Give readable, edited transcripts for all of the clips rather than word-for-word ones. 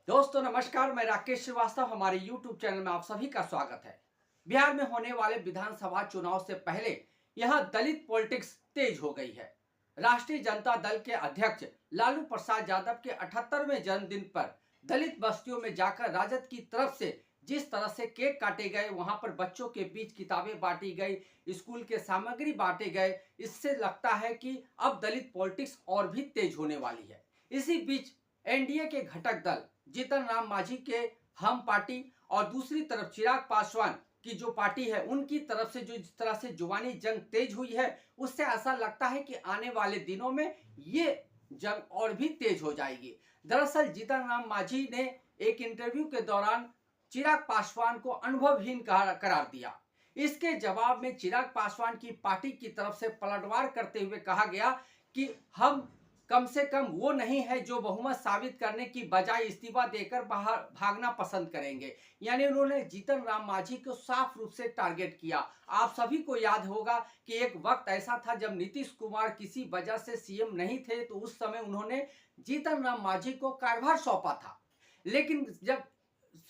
दोस्तों नमस्कार, मैं राकेश श्रीवास्तव। हमारे YouTube चैनल में आप सभी का स्वागत है। बिहार में होने वाले विधानसभा चुनाव से पहले यहां दलित पॉलिटिक्स तेज हो गई है। राष्ट्रीय जनता दल के अध्यक्ष लालू प्रसाद यादव के 78वें जन्मदिन पर दलित बस्तियों में जाकर राजद की तरफ से जिस तरह से केक काटे गए, वहां पर बच्चों के बीच किताबें बांटी गई, स्कूल के सामग्री बांटे गए, इससे लगता है कि अब दलित पॉलिटिक्स और भी तेज होने वाली है। इसी बीच एनडीए के घटक दल जीतन राम मांझी के हम पार्टी और दूसरी तरफ चिराग पासवान की जो पार्टी है, उनकी तरफ से जो जिस तरह से जुबानी जंग तेज हुई है, उससे ऐसा लगता है कि आने वाले दिनों में ये जंग और भी तेज हो जाएगी। दरअसल जीतन राम मांझी ने एक इंटरव्यू के दौरान चिराग पासवान को अनुभवहीन करार दिया। इसके जवाब में चिराग पासवान की पार्टी की तरफ से पलटवार करते हुए कहा गया कि हम कम से कम वो नहीं है जो बहुमत साबित करने की बजाय इस्तीफा देकर बाहर भागना पसंद करेंगे। यानी उन्होंने जीतन राम मांझी को साफ रूप से टारगेट किया। आप सभी को याद होगा कि एक वक्त ऐसा था जब नीतीश कुमार किसी वजह से सीएम नहीं थे, तो उस समय उन्होंने जीतन राम मांझी को कार्यभार सौंपा था। लेकिन जब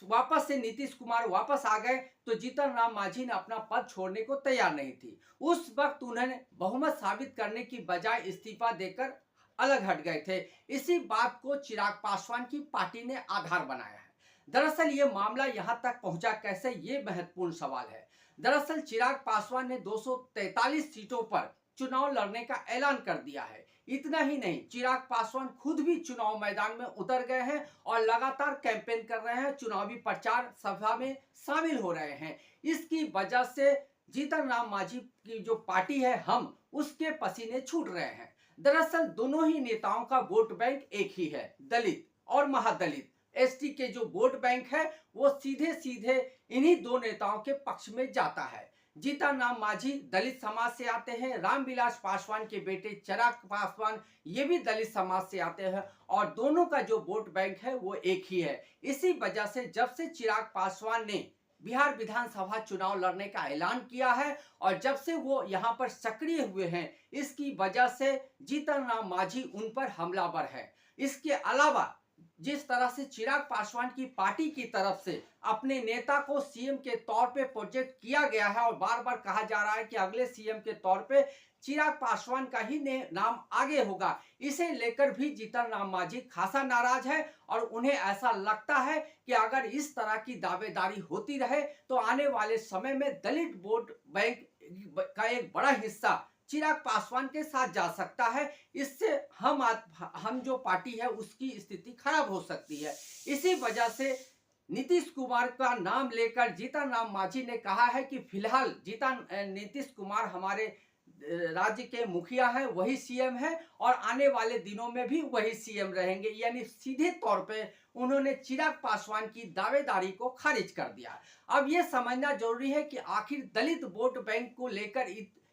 वापस से नीतीश कुमार वापस आ गए तो जीतन राम मांझी ने अपना पद छोड़ने को तैयार नहीं थी। उस वक्त उन्होंने बहुमत साबित करने की बजाय इस्तीफा देकर अलग हट गए थे। इसी बात को चिराग पासवान की पार्टी ने आधार बनाया है। दरअसल ये मामला यहां तक पहुंचा कैसे, ये महत्वपूर्ण सवाल है। दरअसल चिराग पासवान ने 243 सीटों पर चुनाव लड़ने का ऐलान कर दिया है। इतना ही नहीं, चिराग पासवान खुद भी चुनाव मैदान में उतर गए हैं और लगातार कैंपेन कर रहे हैं, चुनावी प्रचार सभा में शामिल हो रहे हैं। इसकी वजह से जीतन राम मांझी की जो पार्टी है हम, उसके पसीने छूट रहे हैं। दरअसल दोनों ही नेताओं का वोट बैंक एक ही है, दलित और महादलित। एसटी के जो वोट बैंक है वो सीधे सीधे इन्हीं दो नेताओं के पक्ष में जाता है। जीतन राम मांझी दलित समाज से आते हैं, रामविलास पासवान के बेटे चिराग पासवान ये भी दलित समाज से आते हैं और दोनों का जो वोट बैंक है वो एक ही है। इसी वजह से जब से चिराग पासवान ने बिहार विधानसभा चुनाव लड़ने का ऐलान किया है और जब से वो यहाँ पर सक्रिय हुए हैं, इसकी वजह से जीतन राम मांझी उन पर हमलावर है। इसके अलावा जिस तरह से चिराग पासवान की पार्टी की तरफ से अपने नेता को सीएम के तौर पे प्रोजेक्ट किया गया है और बार बार कहा जा रहा है कि अगले सीएम के तौर पे चिराग पासवान का ही नाम आगे होगा, इसे लेकर भी जीतन राम मांझी खासा नाराज है और उन्हें ऐसा लगता है कि अगर इस तरह की दावेदारी होती रहे तो आने वाले समय में दलित वोट बैंक का एक बड़ा हिस्सा चिराग पासवान के साथ जा सकता है। इससे हम जो पार्टी है उसकी स्थिति खराब हो सकती है। इसी वजह से नीतीश कुमार का नाम लेकर जीतन राम मांझी ने कहा है कि फिलहाल नीतीश कुमार हमारे राज्य के मुखिया हैं, वही सीएम है और आने वाले दिनों में भी वही सीएम रहेंगे। यानी सीधे तौर पे उन्होंने चिराग पासवान की दावेदारी को खारिज कर दिया। अब यह समझना जरूरी है कि आखिर दलित वोट बैंक को लेकर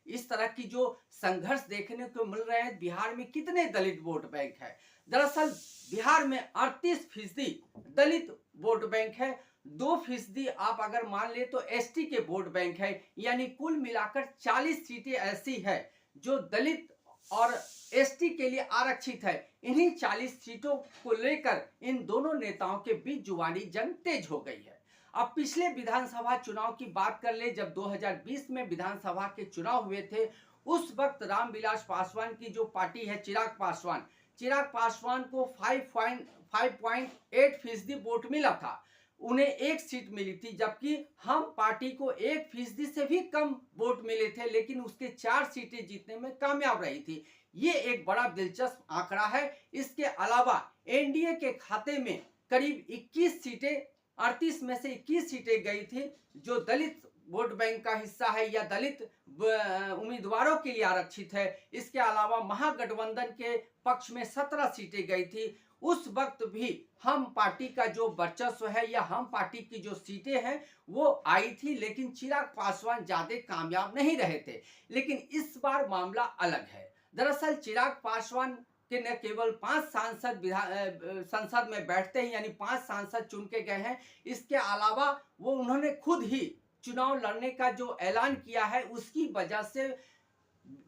इस तरह की जो संघर्ष देखने को मिल रहे हैं, बिहार में कितने दलित वोट बैंक है। दरअसल बिहार में 38% दलित वोट बैंक है, 2% आप अगर मान ले तो एसटी के वोट बैंक है। यानी कुल मिलाकर 40 सीटें ऐसी है जो दलित और एसटी के लिए आरक्षित है। इन्हीं 40 सीटों को लेकर इन दोनों नेताओं के बीच जुबानी जंग तेज हो गई है। अब पिछले विधानसभा चुनाव की बात कर ले, जब 2020 में विधानसभा के चुनाव हुए थे, उस वक्त रामविलास पासवान की जो पार्टी है चिराग पासवान को 5.8% वोट मिला था। उन्हें एक सीट मिली थी, जबकि हम पार्टी को 1% से भी कम वोट मिले थे, लेकिन उसके 4 सीटें जीतने में कामयाब रही थी। ये एक बड़ा दिलचस्प आंकड़ा है। इसके अलावा एनडीए के खाते में करीब 21 सीटें, 38 में से 21 सीटें गई थी जो दलित वोट बैंक का हिस्सा है या दलित उम्मीदवारों के लिए आरक्षित है। इसके अलावा महागठबंधन के पक्ष में 17 सीटें गई थी। उस वक्त भी हम पार्टी का जो वर्चस्व है या हम पार्टी की जो सीटें हैं वो आई थी, लेकिन चिराग पासवान ज्यादा कामयाब नहीं रहे थे। लेकिन इस बार मामला अलग है। दरअसल चिराग पासवान के न केवल 5 सांसद संसद में बैठते हैं, यानी 5 सांसद चुन के गए हैं। इसके अलावा उन्होंने खुद ही चुनाव लड़ने का जो ऐलान किया है, उसकी वजह से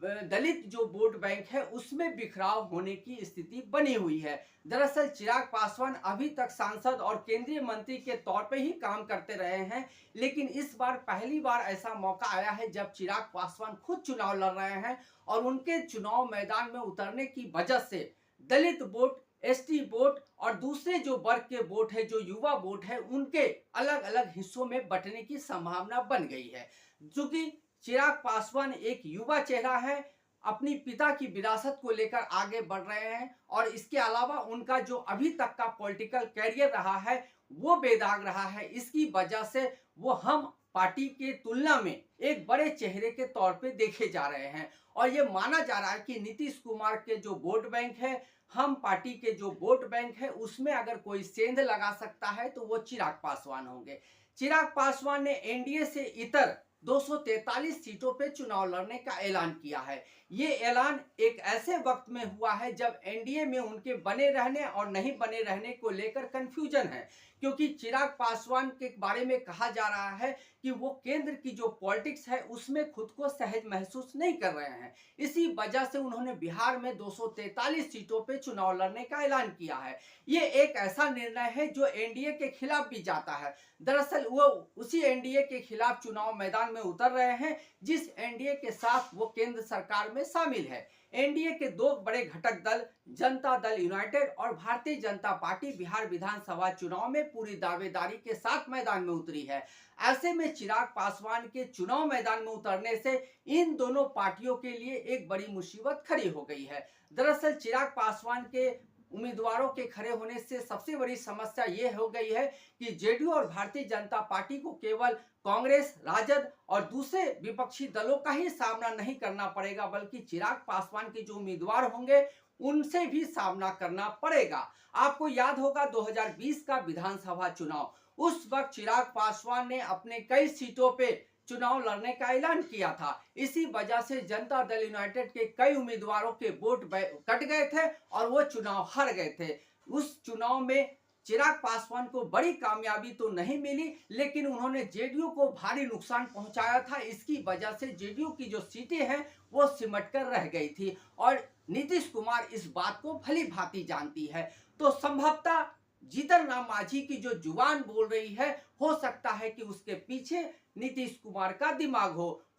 दलित जो वोट बैंक है उसमें बिखराव होने की स्थिति बनी हुई है। दरअसल चिराग पासवान अभी तक सांसद और केंद्रीय मंत्री के तौर पे ही काम करते रहे हैं, लेकिन इस बार पहली बार ऐसा मौका आया है जब चिराग पासवान खुद चुनाव लड़ रहे हैं और उनके चुनाव मैदान में उतरने की वजह से दलित वोट, एसटी वोट और दूसरे जो वर्ग के वोट है, जो युवा वोट है, उनके अलग अलग हिस्सों में बंटने की संभावना बन गई है। चूंकि चिराग पासवान एक युवा चेहरा है, अपनी पिता की विरासत को लेकर आगे बढ़ रहे हैं और इसके अलावा उनका जो अभी तक का पॉलिटिकल कैरियर रहा है वो बेदाग रहा है। इसकी वजह से वो हम पार्टी के तुलना में एक बड़े चेहरे के तौर पे देखे जा रहे हैं और ये माना जा रहा है कि नीतीश कुमार के जो वोट बैंक है, हम पार्टी के जो वोट बैंक है, उसमें अगर कोई सेंध लगा सकता है तो वो चिराग पासवान होंगे। चिराग पासवान ने एनडीए से इतर 243 सीटों पे चुनाव लड़ने का ऐलान किया है। ये ऐलान एक ऐसे वक्त में हुआ है जब एनडीए में उनके बने रहने और नहीं बने रहने को लेकर कंफ्यूजन है, क्योंकि चिराग पासवान के बारे में कहा जा रहा है कि वो केंद्र की जो पॉलिटिक्स है उसमें खुद को सहज महसूस नहीं कर रहे हैं। इसी वजह से उन्होंने बिहार में 243 सीटों पे चुनाव लड़ने का ऐलान किया है। ये एक ऐसा निर्णय है जो एनडीए के खिलाफ भी जाता है। दरअसल वो उसी एनडीए के खिलाफ चुनाव मैदान में उतर रहे हैं जिस एनडीए के साथ वो केंद्र सरकार में शामिल है। एनडीए के दो बड़े घटक दल जनता दल यूनाइटेड और भारतीय जनता पार्टी बिहार विधानसभा चुनाव में पूरी दावेदारी के साथ मैदान में उतरी है। ऐसे में चिराग पासवान के चुनाव मैदान में उतरने से इन दोनों पार्टियों के लिए एक बड़ी मुसीबत खड़ी हो गई है। दरअसल चिराग पासवान के उम्मीदवारों के खड़े होने से सबसे बड़ी समस्या ये हो गई है कि जेडीयू और भारतीय जनता पार्टी को केवल कांग्रेस, राजद और दूसरे विपक्षी दलों का ही सामना नहीं करना पड़ेगा, बल्कि चिराग पासवान के जो उम्मीदवार होंगे उनसे भी सामना करना पड़ेगा। आपको याद होगा 2020 का विधानसभा चुनाव, उस वक्त चिराग पासवान ने अपने कई सीटों पे चुनाव लड़ने का ऐलान किया था। इसी वजह से जनता दल यूनाइटेड के कई उम्मीदवारों के वोट कट गए थे और वो चुनाव हार गए थे। उस चुनाव में चिराग पासवान को बड़ी कामयाबी तो नहीं मिली, लेकिन उन्होंने जेडीयू को भारी नुकसान पहुंचाया था। इसकी वजह से जेडीयू की जो सीटें हैं वो सिमट कर रह गई थी और नीतीश कुमार इस बात को भली भांति जानती है। तो संभवतः जीतन राम मांझी की जो जुबान बोल रही है, हो सकता है कि उसके पीछे नीतीश कुमार का दिमाग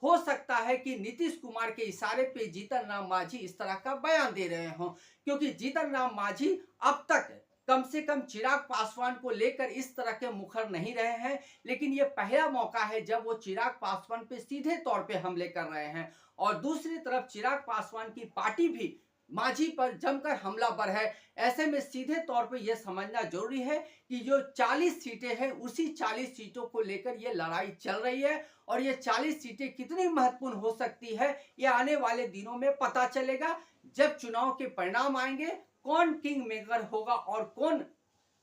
हो सकता है कि नीतीश कुमार के इशारे पे जीतन राम मांझी इस तरह का बयान दे रहे हों, क्योंकि जीतन राम मांझी अब तक कम से कम चिराग पासवान को लेकर इस तरह के मुखर नहीं रहे हैं, लेकिन ये पहला मौका है जब वो चिराग पासवान पे सीधे तौर पे हमले कर रहे हैं। और दूसरी तरफ चिराग पासवान की पार्टी भी मांझी पर जमकर हमलावर है। ऐसे में सीधे तौर पे यह समझना जरूरी है कि जो 40 सीटें हैं उसी 40 सीटों को लेकर ये लड़ाई चल रही है और ये 40 सीटें कितनी महत्वपूर्ण हो सकती है ये आने वाले दिनों में पता चलेगा। जब चुनाव के परिणाम आएंगे, कौन किंग मेकर होगा और कौन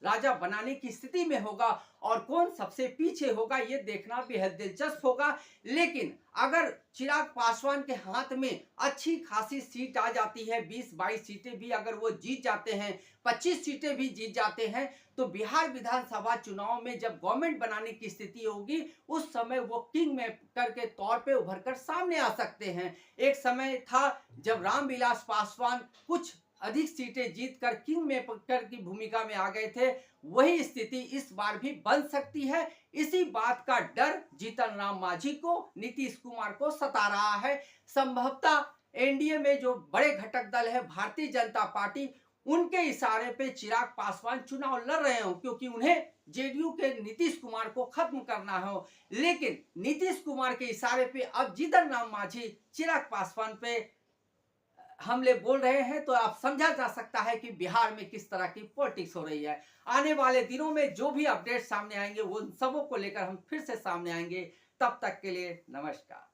राजा बनाने की स्थिति में होगा और कौन सबसे पीछे होगा, ये देखना बेहद दिलचस्प होगा। लेकिन अगर चिराग पासवान के हाथ में अच्छी खासी सीट आ जाती है, 20-22 सीटें भी अगर वो जीत जाते हैं, 25 सीटें भी जीत जाते हैं, तो बिहार विधानसभा चुनाव में जब गवर्नमेंट बनाने की स्थिति होगी उस समय वो किंग मेकर के तौर पे उभर कर सामने आ सकते हैं। एक समय था जब रामविलास पासवान कुछ अधिक सीटें जीतकर किंग मेकर की भूमिका में आ गए थे, वही स्थिति इस बार भी बन सकती है। इसी बात का डर जीतन राम मांझी को, नीतीश कुमार को सता रहा है। संभवतः एनडीए में जो बड़े घटक दल है भारतीय जनता पार्टी, उनके इशारे पे चिराग पासवान चुनाव लड़ रहे हो, क्योंकि उन्हें जेडीयू के नीतीश कुमार को खत्म करना हो। लेकिन नीतीश कुमार के इशारे पे अब जीतन राम मांझी चिराग पासवान पे हमले बोल रहे हैं, तो आप समझा जा सकता है कि बिहार में किस तरह की पॉलिटिक्स हो रही है। आने वाले दिनों में जो भी अपडेट सामने आएंगे वो सबों को लेकर हम फिर से सामने आएंगे। तब तक के लिए नमस्कार।